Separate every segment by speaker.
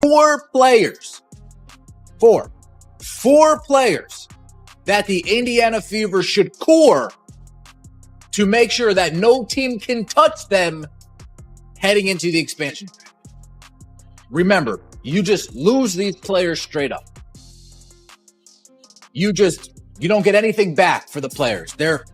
Speaker 1: four players that the Indiana Fever should core to make sure that no team can touch them heading into the expansion. Remember, you just lose these players straight up. You don't get anything back for the players. They're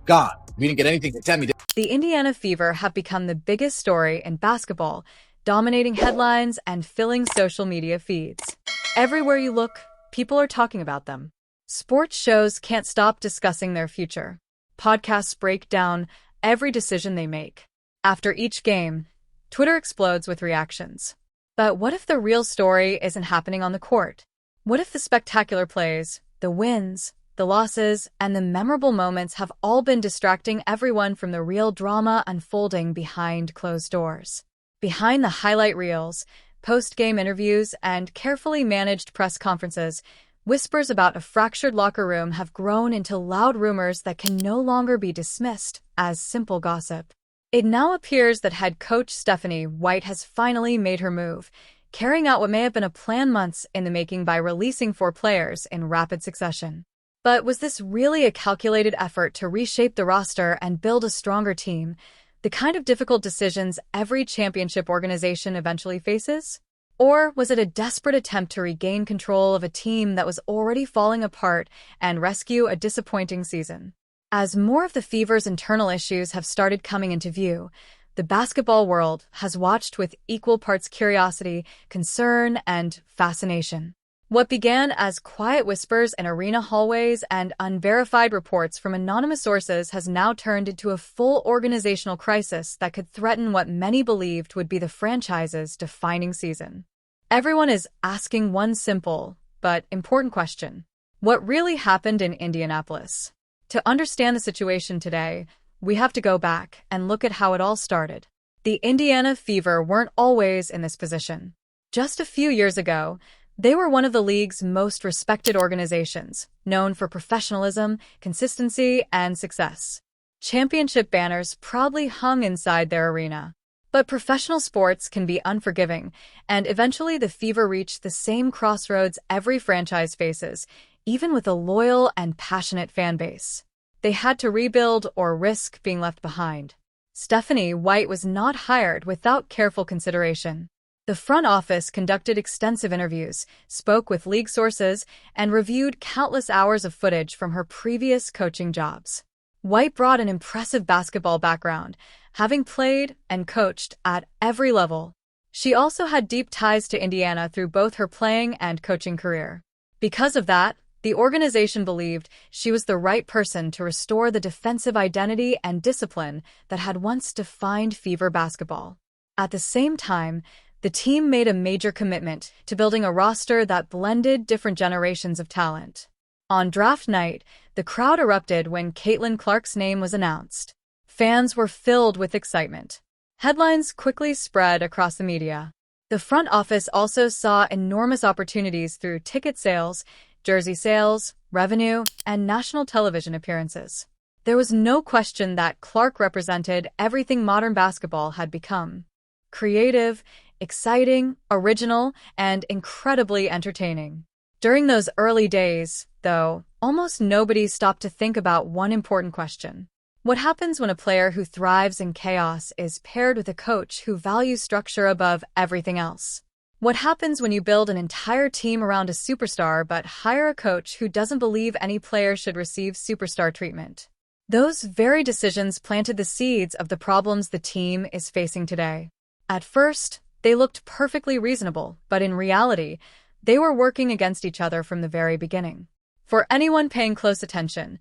Speaker 1: gone. We didn't get anything to Temi.
Speaker 2: The Indiana Fever have become the biggest story in basketball, dominating headlines and filling social media feeds. Everywhere you look, people are talking about them. Sports shows can't stop discussing their future. Podcasts break down every decision they make. After each game, Twitter explodes with reactions. But what if the real story isn't happening on the court? What if the spectacular plays, the wins, the losses, and the memorable moments have all been distracting everyone from the real drama unfolding behind closed doors? Behind the highlight reels, post-game interviews, and carefully managed press conferences, whispers about a fractured locker room have grown into loud rumors that can no longer be dismissed as simple gossip. It now appears that head coach Stephanie White has finally made her move, carrying out what may have been a plan months in the making by releasing 4 players in rapid succession. But was this really a calculated effort to reshape the roster and build a stronger team, the kind of difficult decisions every championship organization eventually faces? Or was it a desperate attempt to regain control of a team that was already falling apart and rescue a disappointing season? As more of the Fever's internal issues have started coming into view, the basketball world has watched with equal parts curiosity, concern, and fascination. What began as quiet whispers in arena hallways and unverified reports from anonymous sources has now turned into a full organizational crisis that could threaten what many believed would be the franchise's defining season. Everyone is asking one simple but important question: what really happened in Indianapolis? To understand the situation today, we have to go back and look at how it all started. The Indiana Fever weren't always in this position. Just a few years ago, they were one of the league's most respected organizations, known for professionalism, consistency, and success. Championship banners proudly hung inside their arena. But professional sports can be unforgiving, and eventually the Fever reached the same crossroads every franchise faces, even with a loyal and passionate fan base. They had to rebuild or risk being left behind. Stephanie White was not hired without careful consideration. The front office conducted extensive interviews, spoke with league sources, and reviewed countless hours of footage from her previous coaching jobs. White brought an impressive basketball background, having played and coached at every level. She also had deep ties to Indiana through both her playing and coaching career. Because of that, the organization believed she was the right person to restore the defensive identity and discipline that had once defined Fever basketball. At the same time, the team made a major commitment to building a roster that blended different generations of talent. On draft night, the crowd erupted when Caitlin Clark's name was announced. Fans were filled with excitement. Headlines quickly spread across the media. The front office also saw enormous opportunities through ticket sales, jersey sales, revenue, and national television appearances. There was no question that Clark represented everything modern basketball had become: creative, exciting, original, and incredibly entertaining. During those early days, though, almost nobody stopped to think about one important question. What happens when a player who thrives in chaos is paired with a coach who values structure above everything else? What happens when you build an entire team around a superstar but hire a coach who doesn't believe any player should receive superstar treatment? Those very decisions planted the seeds of the problems the team is facing today. At first, they looked perfectly reasonable, but in reality, they were working against each other from the very beginning. For anyone paying close attention,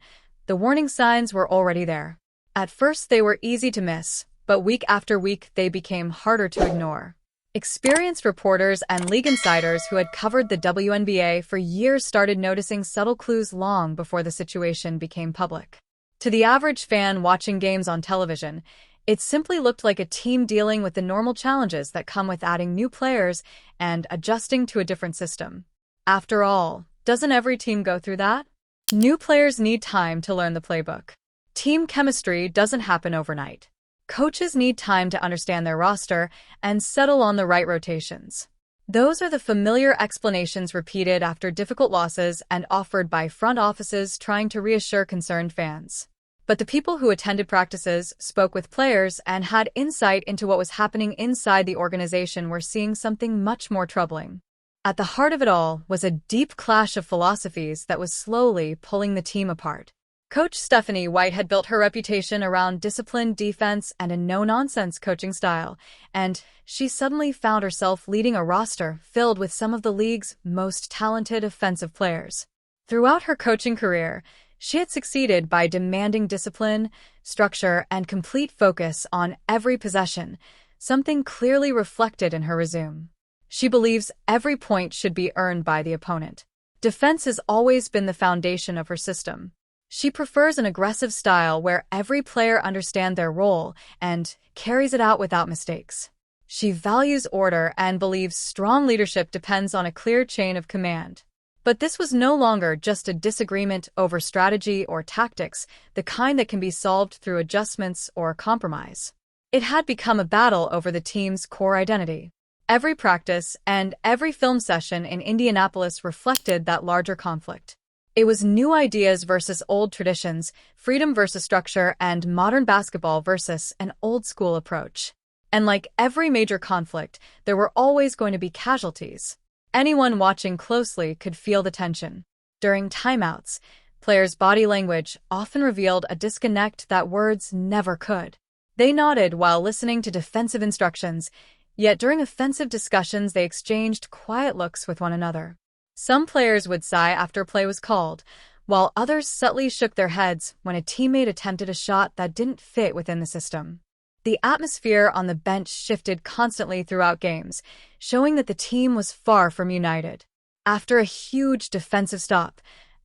Speaker 2: the warning signs were already there. At first, they were easy to miss, but week after week, they became harder to ignore. Experienced reporters and league insiders who had covered the WNBA for years started noticing subtle clues long before the situation became public. To the average fan watching games on television, it simply looked like a team dealing with the normal challenges that come with adding new players and adjusting to a different system. After all, doesn't every team go through that? New players need time to learn the playbook. Team chemistry doesn't happen overnight. Coaches need time to understand their roster and settle on the right rotations. Those are the familiar explanations repeated after difficult losses and offered by front offices trying to reassure concerned fans. But the people who attended practices, spoke with players, and had insight into what was happening inside the organization were seeing something much more troubling. At the heart of it all was a deep clash of philosophies that was slowly pulling the team apart. Coach Stephanie White had built her reputation around disciplined defense and a no-nonsense coaching style, and she suddenly found herself leading a roster filled with some of the league's most talented offensive players. Throughout her coaching career, she had succeeded by demanding discipline, structure, and complete focus on every possession, something clearly reflected in her resume. She believes every point should be earned by the opponent. Defense has always been the foundation of her system. She prefers an aggressive style where every player understands their role and carries it out without mistakes. She values order and believes strong leadership depends on a clear chain of command. But this was no longer just a disagreement over strategy or tactics, the kind that can be solved through adjustments or compromise. It had become a battle over the team's core identity. Every practice and every film session in Indianapolis reflected that larger conflict. It was new ideas versus old traditions, freedom versus structure, and modern basketball versus an old-school approach. And like every major conflict, there were always going to be casualties. Anyone watching closely could feel the tension. During timeouts, players' body language often revealed a disconnect that words never could. They nodded while listening to defensive instructions, yet during offensive discussions they exchanged quiet looks with one another. Some players would sigh after play was called, while others subtly shook their heads when a teammate attempted a shot that didn't fit within the system. The atmosphere on the bench shifted constantly throughout games, showing that the team was far from united. After a huge defensive stop,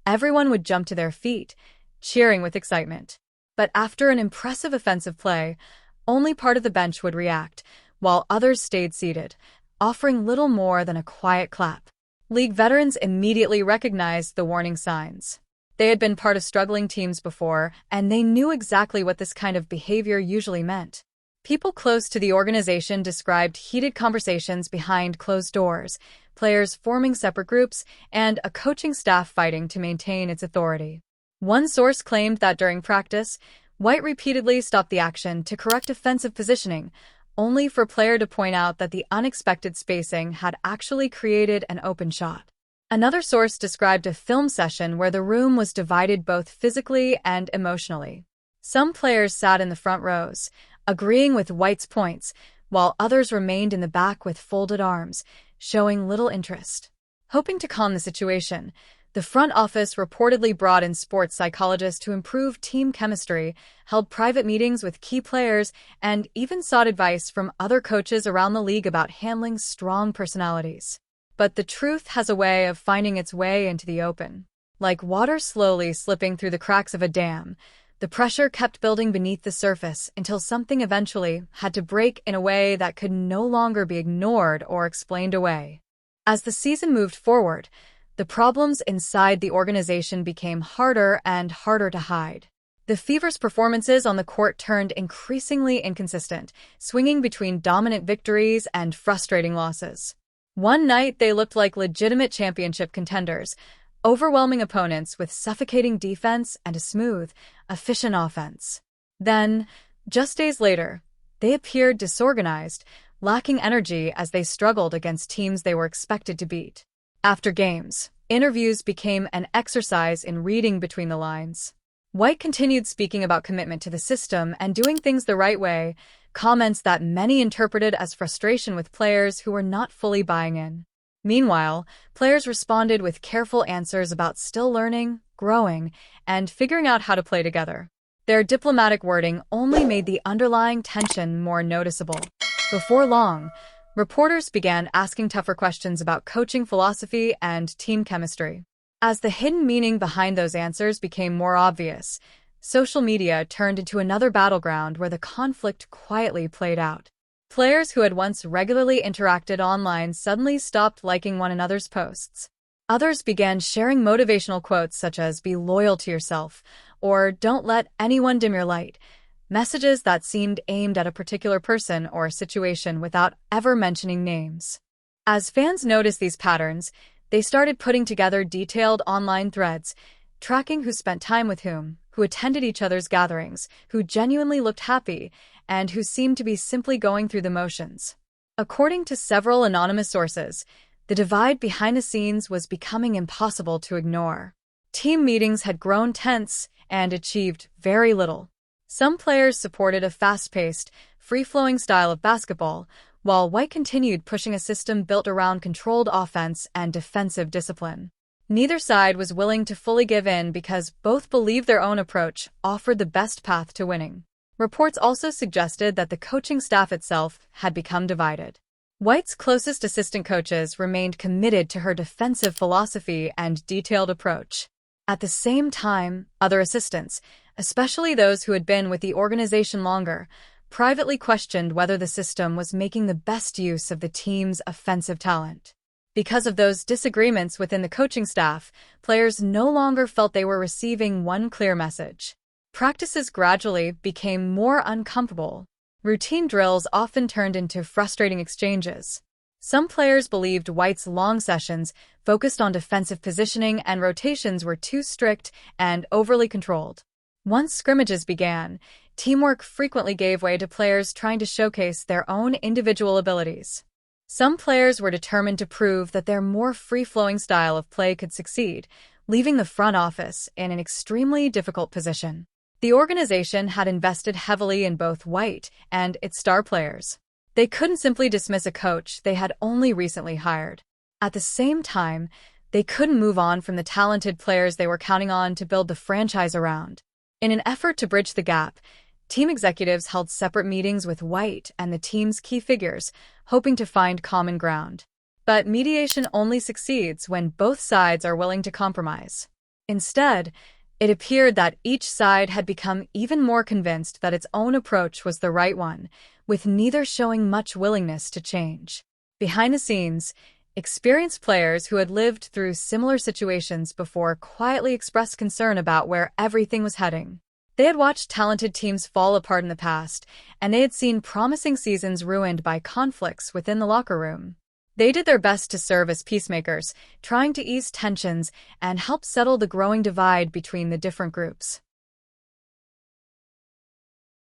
Speaker 2: everyone would jump to their feet, cheering with excitement. But after an impressive offensive play, only part of the bench would react, while others stayed seated, offering little more than a quiet clap. League veterans immediately recognized the warning signs. They had been part of struggling teams before, and they knew exactly what this kind of behavior usually meant. People close to the organization described heated conversations behind closed doors, players forming separate groups, and a coaching staff fighting to maintain its authority. One source claimed that during practice, White repeatedly stopped the action to correct offensive positioning, only for a player to point out that the unexpected spacing had actually created an open shot. Another source described a film session where the room was divided both physically and emotionally. Some players sat in the front rows, agreeing with White's points, while others remained in the back with folded arms, showing little interest. Hoping to calm the situation, the front office reportedly brought in sports psychologists to improve team chemistry, held private meetings with key players, and even sought advice from other coaches around the league about handling strong personalities. But the truth has a way of finding its way into the open. Like water slowly slipping through the cracks of a dam, the pressure kept building beneath the surface until something eventually had to break in a way that could no longer be ignored or explained away. As the season moved forward, the problems inside the organization became harder and harder to hide. The Fever's performances on the court turned increasingly inconsistent, swinging between dominant victories and frustrating losses. One night they looked like legitimate championship contenders, overwhelming opponents with suffocating defense and a smooth, efficient offense. Then, just days later, they appeared disorganized, lacking energy as they struggled against teams they were expected to beat. After games, interviews became an exercise in reading between the lines. White continued speaking about commitment to the system and doing things the right way, comments that many interpreted as frustration with players who were not fully buying in. Meanwhile, players responded with careful answers about still learning, growing, and figuring out how to play together. Their diplomatic wording only made the underlying tension more noticeable. Before long, reporters began asking tougher questions about coaching philosophy and team chemistry. As the hidden meaning behind those answers became more obvious, social media turned into another battleground where the conflict quietly played out. Players who had once regularly interacted online suddenly stopped liking one another's posts. Others began sharing motivational quotes such as "be loyal to yourself" or "don't let anyone dim your light," messages that seemed aimed at a particular person or situation without ever mentioning names. As fans noticed these patterns, they started putting together detailed online threads, tracking who spent time with whom, who attended each other's gatherings, who genuinely looked happy, and who seemed to be simply going through the motions. According to several anonymous sources, the divide behind the scenes was becoming impossible to ignore. Team meetings had grown tense and achieved very little. Some players supported a fast-paced, free-flowing style of basketball, while White continued pushing a system built around controlled offense and defensive discipline. Neither side was willing to fully give in because both believed their own approach offered the best path to winning. Reports also suggested that the coaching staff itself had become divided. White's closest assistant coaches remained committed to her defensive philosophy and detailed approach. At the same time, other assistants, especially those who had been with the organization longer, privately questioned whether the system was making the best use of the team's offensive talent. Because of those disagreements within the coaching staff, players no longer felt they were receiving one clear message. Practices gradually became more uncomfortable. Routine drills often turned into frustrating exchanges. Some players believed White's long sessions, focused on defensive positioning and rotations, were too strict and overly controlled. Once scrimmages began, teamwork frequently gave way to players trying to showcase their own individual abilities. Some players were determined to prove that their more free-flowing style of play could succeed, leaving the front office in an extremely difficult position. The organization had invested heavily in both White and its star players. They couldn't simply dismiss a coach they had only recently hired. At the same time, they couldn't move on from the talented players they were counting on to build the franchise around. In an effort to bridge the gap, team executives held separate meetings with White and the team's key figures, hoping to find common ground. But mediation only succeeds when both sides are willing to compromise. Instead, it appeared that each side had become even more convinced that its own approach was the right one, with neither showing much willingness to change. Behind the scenes, experienced players who had lived through similar situations before quietly expressed concern about where everything was heading. They had watched talented teams fall apart in the past, and they had seen promising seasons ruined by conflicts within the locker room. They did their best to serve as peacemakers, trying to ease tensions and help settle the growing divide between the different groups.